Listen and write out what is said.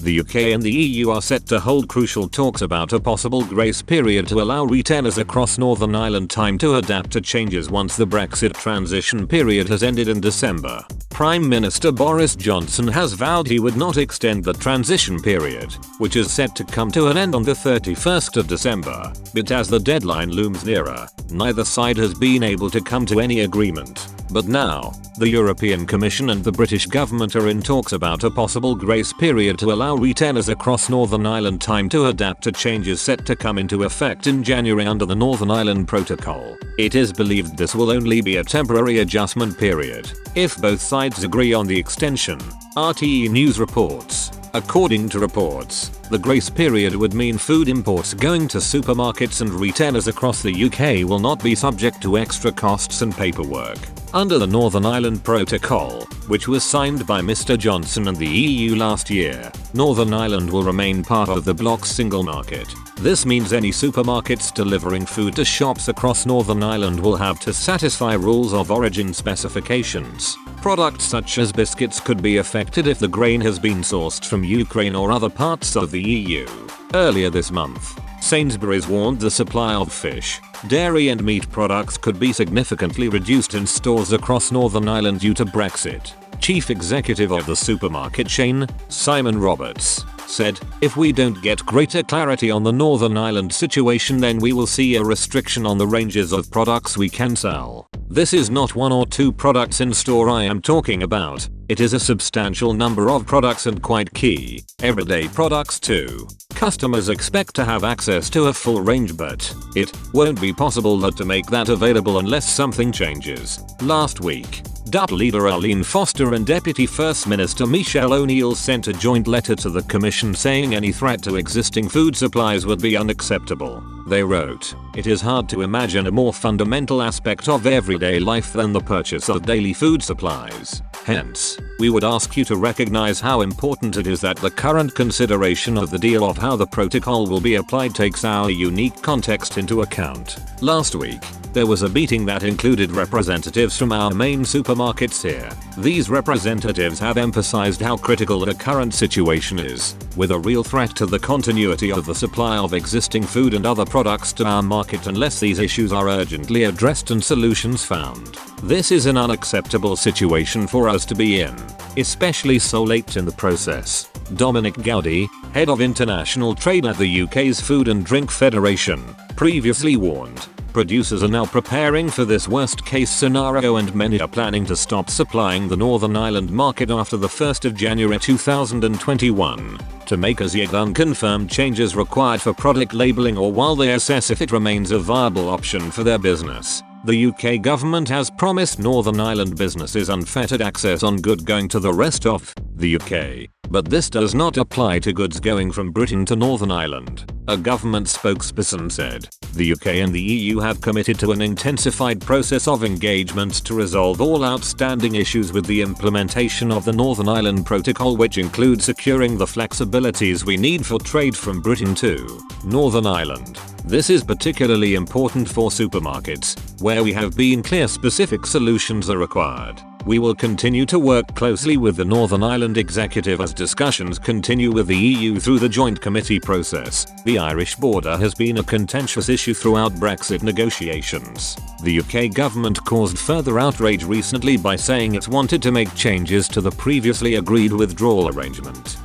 The UK and the EU are set to hold crucial talks about a possible grace period to allow retailers across Northern Ireland time to adapt to changes once the Brexit transition period has ended in December. Prime Minister Boris Johnson has vowed he would not extend the transition period, which is set to come to an end on the 31st of December. But as the deadline looms nearer, neither side has been able to come to any agreement. But now, the European Commission and the British government are in talks about a possible grace period to allow retailers across Northern Ireland time to adapt to changes set to come into effect in January under the Northern Ireland Protocol. It is believed this will only be a temporary adjustment period, if both sides agree on the extension, RTE News reports. According to reports, the grace period would mean food imports going to supermarkets and retailers across the UK will not be subject to extra costs and paperwork. Under the Northern Ireland Protocol, which was signed by Mr Johnson and the EU last year, Northern Ireland will remain part of the bloc's single market. This means any supermarkets delivering food to shops across Northern Ireland will have to satisfy rules of origin specifications. Products such as biscuits could be affected if the grain has been sourced from Ukraine or other parts of the EU. Earlier this month, Sainsbury's warned the supply of fish, dairy and meat products could be significantly reduced in stores across Northern Ireland due to Brexit. Chief executive of the supermarket chain, Simon Roberts, said, "If we don't get greater clarity on the Northern Ireland situation, then we will see a restriction on the ranges of products we can sell. This is not one or two products in store I am talking about. It is a substantial number of products and quite key, everyday products too. Customers expect to have access to a full range, but it won't be possible to make that available unless something changes." Last week, DUP leader Arlene Foster and Deputy First Minister Michelle O'Neill sent a joint letter to the Commission saying any threat to existing food supplies would be unacceptable. They wrote, "It is hard to imagine a more fundamental aspect of everyday life than the purchase of daily food supplies. Hence, we would ask you to recognize how important it is that the current consideration of the deal of how the protocol will be applied takes our unique context into account." Last week, there was a meeting that included representatives from our main supermarkets here. These representatives have emphasized how critical the current situation is, with a real threat to the continuity of the supply of existing food and other products to our market unless these issues are urgently addressed and solutions found. This is an unacceptable situation for us to be in, especially so late in the process. Dominic Gowdy, head of international trade at the UK's Food and Drink Federation, previously warned, producers are now preparing for this worst case scenario and many are planning to stop supplying the Northern Ireland market after the 1st of January 2021 to make as yet unconfirmed changes required for product labelling or while they assess if it remains a viable option for their business. The UK government has promised Northern Ireland businesses unfettered access on goods going to the rest of the UK, but this does not apply to goods going from Britain to Northern Ireland. A government spokesperson said, "The UK and the EU have committed to an intensified process of engagement to resolve all outstanding issues with the implementation of the Northern Ireland Protocol, which includes securing the flexibilities we need for trade from Britain to Northern Ireland. This is particularly important for supermarkets, where we have been clear specific solutions are required. We will continue to work closely with the Northern Ireland Executive as discussions continue with the EU through the joint committee process. The Irish border has been a contentious issue throughout Brexit negotiations. The UK government caused further outrage recently by saying it wanted to make changes to the previously agreed withdrawal arrangement.